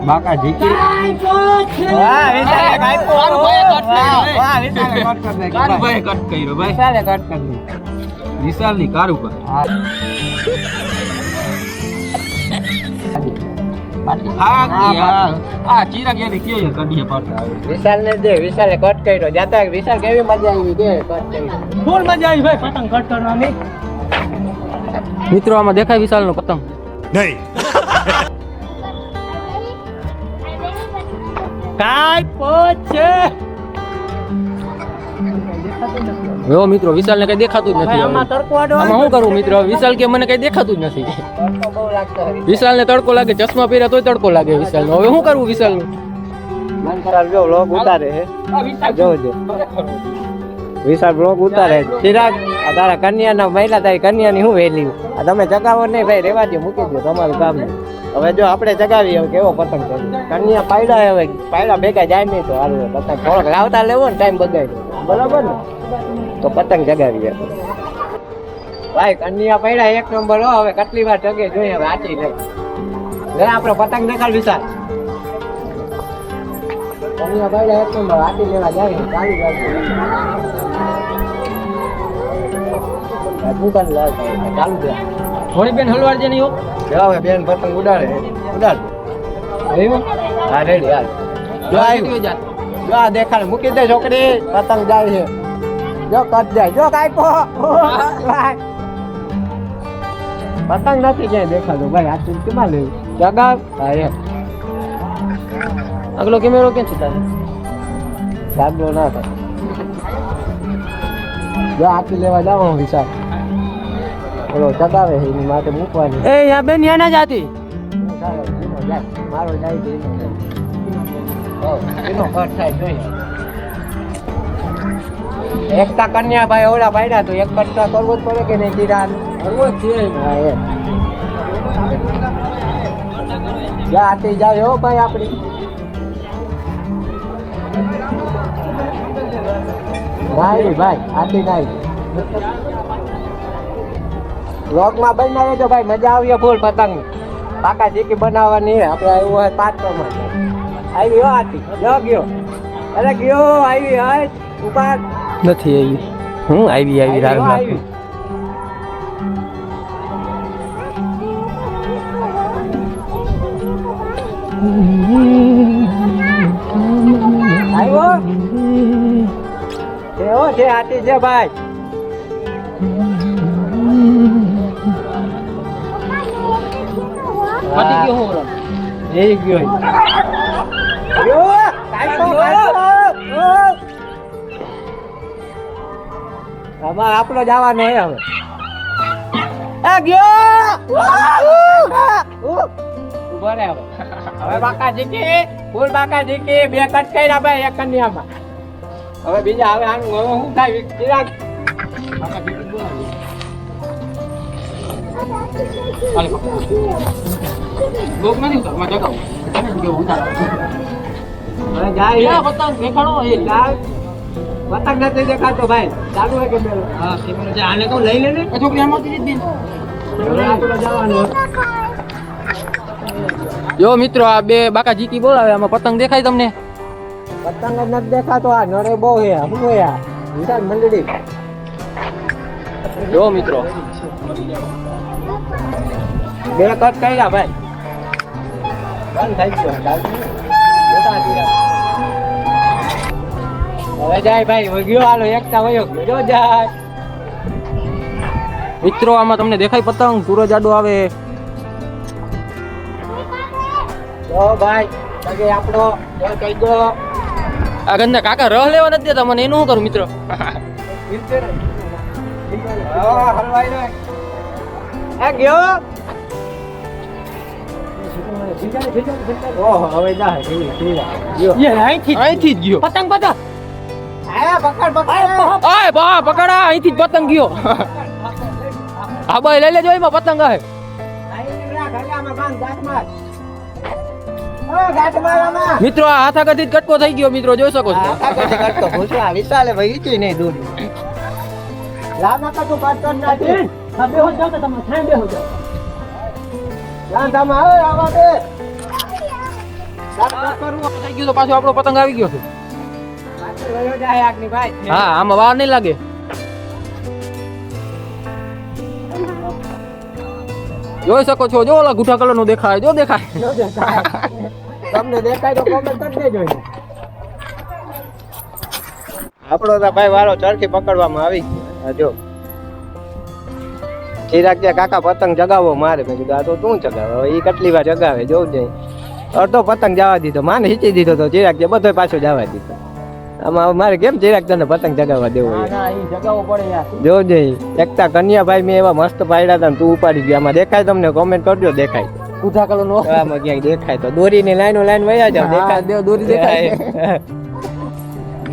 બાકા જીકી વાહ વિશાલે કાપ્યો કારુભાઈએ કટ કર્યો. વાહ વિશાલે કટ કરી નાખ્યો કારુભાઈએ કટ કર્યો ભાઈ. વિશાલે કટ કરી નાખ્યો વિશાલની કારુભાઈ. હા આ ચિરાગ યાર કેવી કડીએ પાડતા આવે. વિશાલ ને દે વિશાલે કટ કર્યો જાતા વિશાલ કેવી મજા આવી કે કટ કર્યો ફૂલ મજા આવી ભાઈ પતંગ કટ કરવાની. મિત્રો આમાં દેખાય વિશાલ નો પતંગ નહીં. કાઈ પોછે જો મિત્રો વિશાલ ને કઈ દેખાતું જ નથી. આમાં તડકો આડો આમાં શું કરું મિત્રો? વિશાલ કે મને કઈ દેખાતું જ નથી. તડકો બહુ લાગતો હોય વિશાલ ને તડકો લાગે, ચશ્મા પહેર્યા તોય તડકો લાગે વિશાલ નો. હવે શું કરવું વિશાલ નું? વિશાલ જો વ્લોગ ઉતારે છે જોજો વિશાલ બ્લોગ ઉતારે ચિરાગ આ તારા કન્યાના મહિલા તારી કન્યાની શું વેલ્યુ આ તમે ચગાવો નહીં ભાઈ રેવા દો મૂકી દો તમારું કામ નહીં હવે જો આપણે ચગાવી હવે કેવો પતંગ કરીએ કન્યા પાયડા હવે પાયડા ભેગા જાય નહીં તો હાલ પતંગ થોડોક લાવતા લેવો ને ટાઈમ બગાડ્યો બરાબર ને તો પતંગ ચગાવીએ ભાઈ કન્યા પાયડા એક નંબર હો હવે કેટલી વાર ચગે જોઈએ હવે આચી લે લે આપણો પતંગ દેખાડ વિશાલ કન્યા પાયડા એક નંબર આચી લેવા જાય ચાલી જાય ચાલુ છે થોડી બેન હલવાડ જે નહીં હો. હવે બેન પતંગ ઉડાડે ઉડાડ આવ્યું? હા રેડી હાલ જો આવ્યું જો આ દેખાડ મૂકી દે છોકરી પતંગ જાય છે જો કટ જાય જો કાપો પતંગ નથી ક્યાંય દેખાતો ભાઈ આ ચૂંટમાં લેવું જગાવ હા એમ આગલો કેમેરો કેમ છે તારે? સાગલો ના થાય જો આખી લેવા જાવ વિશાલ ઓલો ચગાવે છે એની માટે મૂકવાની એ યા બેન યા ના જાતી. મારો જાય છે એનો કટ થાય જોઈએ એકતા કન્યા ભાઈ ઓલા પાડ્યા તો એક કટકા કરવો જ પડે કે નહીં તીરા હા એમ આથી જાય હો ભાઈ આપડી નાઈ ભાઈ આથી નાઈ વ્લોગ માં બનાવે તો ભાઈ મજા આવી ફૂલ પતંગ પાકા ચીકી બનાવવાની આપણે આવ્યું હોય 5 પ્રમાણ આવી હો આથી જો ગયો અરે ગયો આવી હોય ઉપર નથી આવી. હું આવી રાગ આવી આવ્યો કેવો છે આથી છે ભાઈ ફાટી ગયો હું ઓલો. જઈ ગયો આમાં આપણો જવાનો હે હવે આ ગયો ઉભો રે હવે બાકા જીકી ફૂલ બાકા જીકી બે કટ કર્યા ભાઈ એક કન્યામાં હવે બીજા હવે આનું હવે શું થાય ચિરાગ બાકા જીકી બોલાવી લોક નથી ઉતારવા જગાવ. તને જ કેવું ઉતારો. હવે જાય ક્યાં પતંગ દેખાડો એ. ચાલ પતંગ નથી દેખાતો ભાઈ ચાલુ હોય કે મેલો હા કેમેરો છે આને કહું લઈ લે ને. એ છોકરી આમાંથી જ દીન. હવે આપણો જવાનો જો મિત્રો આ બે બાકા જીકી બોલાવે આમાં પતંગ દેખાય તમને? પતંગ જ નથી દેખાતો આ નડે બહુ હે શું હે આ વિશાલ મંડળી જો મિત્રો બે કટ કર્યા ભાઈ બંધ થઈ ગયો જોતા જીરા. હવે જાય ભાઈ વગ્યો હાલો એકતા વયો ગયો જો જાય મિત્રો આમાં તમને દેખાય પતંગ? પૂરો જાડો આવે. જો ભાઈ જગે આપણો જો કઈ ગયો આ ગંદા કાકા રહ લેવા નથી દેતા મને. એનું શું કરું મિત્રો? હલવાઈ રે આ ગયો ઓહો હવે જાય ગયો અહીંથી જ ગયો પતંગ પતંગ આ પકડ પકડ આય બા પકડા. અહીંથી જ પતંગ ગયો. હા ભાઈ લઈ લેજો એમાં પતંગ આવે. મિત્રો આ હાથાગઢથી જ કટકો થઈ ગયો મિત્રો જોઈ શકો છો. વિશાલે ભાઈ ઈચી નહીં દૂર રામા તું પાટો નથી બેહો જાવ તો તમે બેહો જાવ રામ રામ આવો આવા દે થઈ ગયું તો પાછો આપણો પતંગ આવી ગયો છે હા આમાં વાર નહીં લાગે જોઈ શકો છો જો ઓલા ગુઠા કલર નું દેખાય જો દેખાય તમને દેખાય તો કોમેન્ટ કરી દેજો આપણો તો ભાઈ વારો ચરખી પકડવામાં આવી ગયો જો ચિરાગ કે કાકા પતંગ જગાવો મારે મેં કીધું આ તો તું જગાવે હવે એ કેટલી વાર જગાવે જોઉં જઈ અડધો પતંગ જવા દીધો માને હીચી દીધો તો ચિરાગ કે બધો પાછો જવા દીધો આમાં મારે કેમ ચિરાગ તને પતંગ જગાવવા દેવો જો જઈ એકતા કન્યાભાઈ મેં એવા મસ્ત પાડ્યા હતા તું ઉપાડી ગયો આમાં દેખાય તમને કોમેન્ટ કરજો દેખાય ગુઠા કલર નો આમાં ક્યાંક દેખાય તો દોરીની લાઈનો લાઈન વયા જાવ દેખાય દેવ દોરી દેખાય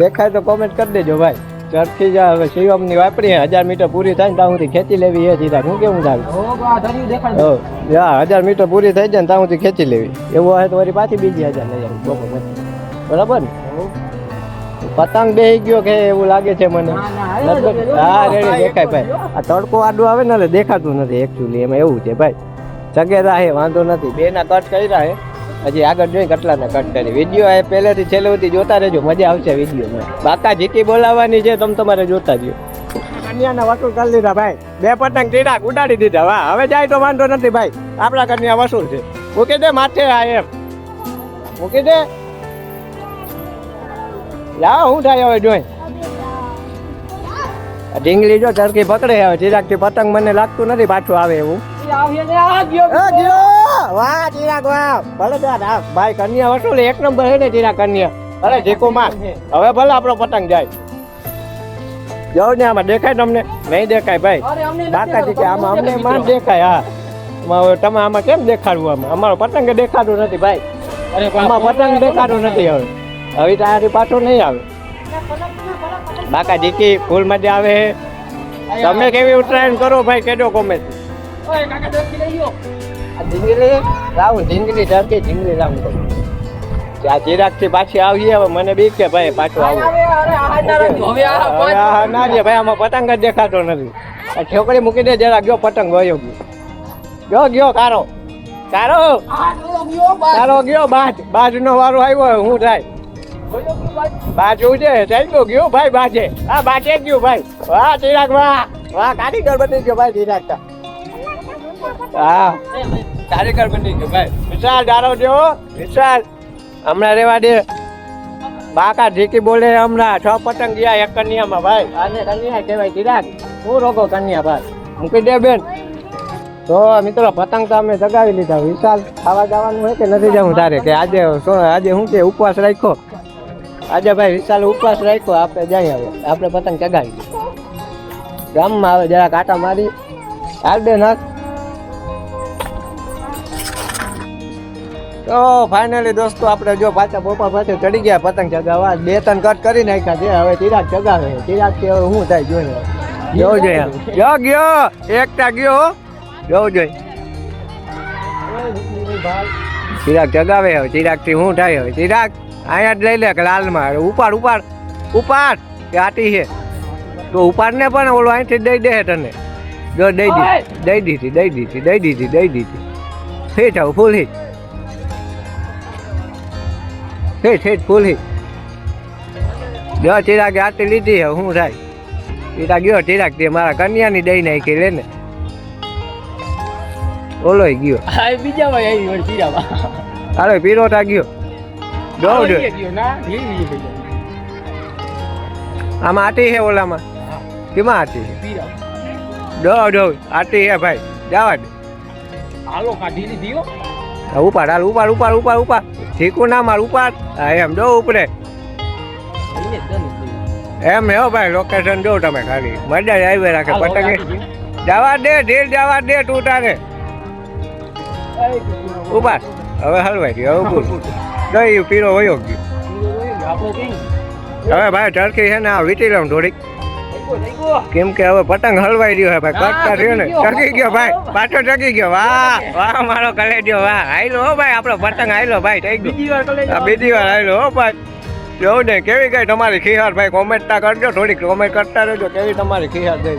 દેખાય તો કોમેન્ટ કરી દેજો ભાઈ ચરખી જા હવે શિવમની વાપરી 1000 મીટર પૂરી થાય ને ત્યાં સુધી ખેંચી લેવી એ સીધા હું કેવું થાય હા 1000 મીટર પૂરી થઈ જાય ને ત્યાં સુધી ખેંચી લેવી એવું હોય તો વળી પાછી બીજી 1000 લઈ આવી બરાબર ને પતંગ બેહી ગયો કે એવું લાગે છે મને હા રેડી દેખાય ભાઈ આ તડકો આડો આવે ને એટલે દેખાતું નથી એકચ્યુઅલી એમાં એવું છે ભાઈ સગેરા હે વાંધો નથી બે ના કટ કર્યા હે હજી આગળ જોઈ કેટલાના કટ કરી વિડીયો એ પહેલેથી છેલ્લે સુધી જોતા રહેજો મજા આવશે વિડીયોમાં બાકા જીકી બોલાવવાની છે તમે તમારે જોતા રહ્યો કન્યાના વસૂલ કરી દીધા ભાઈ બે પતંગ ટીડાક ઉડાડી દીધા વાહ હવે જાય તો વાંધો નથી ભાઈ આપણા કન્યા વસૂલ છે મૂકી દે માથે આ એમ મૂકી દે લાવ શું થાય હવે જોઈ ઢીંગલી જો ચરખી પકડે હવે ચિરાગ થી પતંગ મને લાગતું નથી પાછું આવે એવું વાહ ચિરાગ વાહ ભલે ભાઈ કન્યા વસૂલ એક નંબર હે ને ચિરાગ કન્યા ભલે જીકો માર હવે ભલે આપણો પતંગ જાય જાવ ને આમાં દેખાય તમને નહીં દેખાય ભાઈ બાકાજી કે આમાં અમને માન દેખાય હા તમે આમાં કેમ દેખાડવું આમાં અમારો પતંગ દેખાતું નથી ભાઈ આમાં પતંગ દેખાતું નથી હવે હવે તારી પાછો નહીં આવે બાકા જીકી ફૂલ મજા આવે તમે કેવી ઉત્તરાયણ કરો ભાઈ કેજો કોમેન્ટ ઢીંગલી લાવું ઢીંગલી ચરખી ઢીંગલી લાવું આ ચિરાગ થી પાછી આવીએ હવે મને બીક કે ભાઈ પાછું આવું ના જે ભાઈ આમાં પતંગ જ દેખાતો નથી છોકરી મૂકી દે જરા ગયો પતંગ વયો ગયો કારો કારો કારો ગયો બાજ નો વારો આવ્યો શું થાય બાજુ છે ચાલ્યો ગયો ભાઈ બાજે હા બાજે ગયો ભાઈ વાહ ચિરાગ વાહ વાહ કારીગર બની ગયો ભાઈ ચિરાગ હા કારીગર બની ગયો ભાઈ વિશાલ ડારો જો વિશાલ હમણાં રેવા દે બાકા ઢીકી બોલે હમણાં 6 પતંગ ગયા એક કન્યામાં ભાઈ આને કન્યા કહેવાય ચિરાગ શું રોગો કન્યા ભાઈ મૂકી દે બેન તો મિત્રો પતંગ તો અમે જગાવી લીધા વિશાલ ખાવા જવાનું હોય કે નથી જવું તારે કે આજે શું કે ઉપવાસ રાખ્યો આજે ભાઈ વિશાલ ઉપવાસ રાખ્યો આપણે જઈએ હવે આપણે પતંગ ચગાવી દઈએ ગામમાં આવે જરા કાંટા મારી હાલ દે નાખ તો ફાઇનલી દોસ્તો આપણે જો પાછા બોપા પાસે ચડી ગયા પતંગ ચગાવવા 2-3 કટ કરી નાખ્યા છે હવે ચિરાગ ચગાવે ચિરાગ કે હવે શું થાય જોઈએ ગયો એકતા ગયો જોવું જોઈએ ચિરાગ ચગાવે હવે ચિરાગ થી શું થાય હવે ચિરાગ અહીંયા જ લઈ લે કે લાલમાં ઉપાડ કે આટી છે તો ઉપાડ ને પણ ઓલો અહીંથી દઈ દે તને જો દઈ દીધી હિટ આવું ફૂલ હિટ ફૂલ હિટ જો ચિરાગે આટી લીધી હવે શું થાય ચિરાગ ગયો ચિરાગ તે મારા કન્યાની દઈ નાખી લે ને ઓલો ગયો બીજા ભાઈ આવી વળી પીરામાં અરે પીરોટા ગયો આમાં આટી છે ઓલામાં કેમાં આટી છે ડો આટી છે ભાઈ જવા દે હાલો કાઢી લીધી ઉપાડ હાલ ઉપાડ ઠીકું ના માર ઉપાડ હા એમ જો ઉપડે એમ હે ભાઈ લોકેશન જો તમે ખાલી મજા આવી રાખે પતંગ જવા દે ઢીલ જવા દે તું તારે ઉપાડ હવે હલવાઈ ગયો હવે બોલ દઈ પીરો વયો ગયો હવે ભાઈ ટર્કી છે ને આ વીટી લઉં થોડીક કેમ કે હવે પતંગ હલવાઈ રહ્યો છે ભાઈ કટકા થયો ને ટકી ગયો ભાઈ પાછો ટકી ગયો વાહ મારો કલેજો વાહ હાઈલો હો ભાઈ આપણો પતંગ હાઈલો ભાઈ થઈ ગયો બીજી વાર હાઈલો હો ભાઈ જોઉં ને કેવી ગઈ તમારી ખીહાર ભાઈ કોમેન્ટ કરજો થોડીક કોમેન્ટ કરતા રહેજો કેવી તમારી ખીહાર ગઈ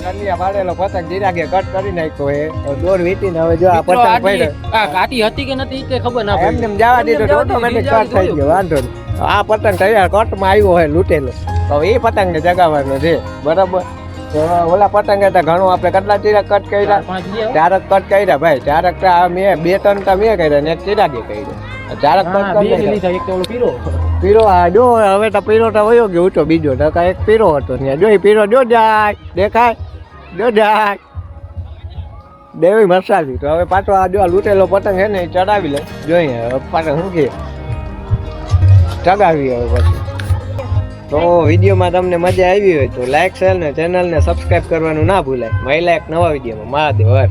કન્યા પાડેલો પતંગ ચિરાગે કટ કરી નાખ્યો હે દોર વીટીને હવે જો આ મિત્રો, પતંગ આટલી- પડ્યો આ કાટી હતી કે નથી એ ખબર ના પડી. એમને જવા દીધો તો ઓટોમેટિક કટ થઈ ગયો વાંધો નહીં આ પતંગ તૈયાર કટમાં આવ્યો હોય લૂંટેલો હવે એ પતંગને જગાવવાનો છે બરાબર તો ઓલા પતંગ હતા ઘણું આપણે કેટલા ચિરાગ કટ કર્યા 4-5 લે. ચારક કટ કર્યા ભાઈ ચારક તો આ મેં 2-3 તો મેં કર્યા ને એક ચિરાગે કર્યા ચારક હા, કટ બે કરી લીધા, એક તો ઓલો પીરો. પીરો આ જો હવે તો પીરો તો વયો ગયો ઊંચો બીજો નકા એક પીરો હતો ત્યાં જો ઈ પીરો જો જાય દેખાય જો જાય દેવી મસાલી તો હવે પાછો આ જો આ લૂંટેલો પતંગ છે ને એ ચડાવી લે જોઈએ હવે પાછો શું કે ચગાવી હવે પછી તો વિડીયોમાં તમને મજા આવી હોય તો લાઈક શેર ને ચેનલને સબસ્ક્રાઈબ કરવાનું ના ભૂલાય મહિલા એક નવા વિડીયોમાં મહાદેવ હર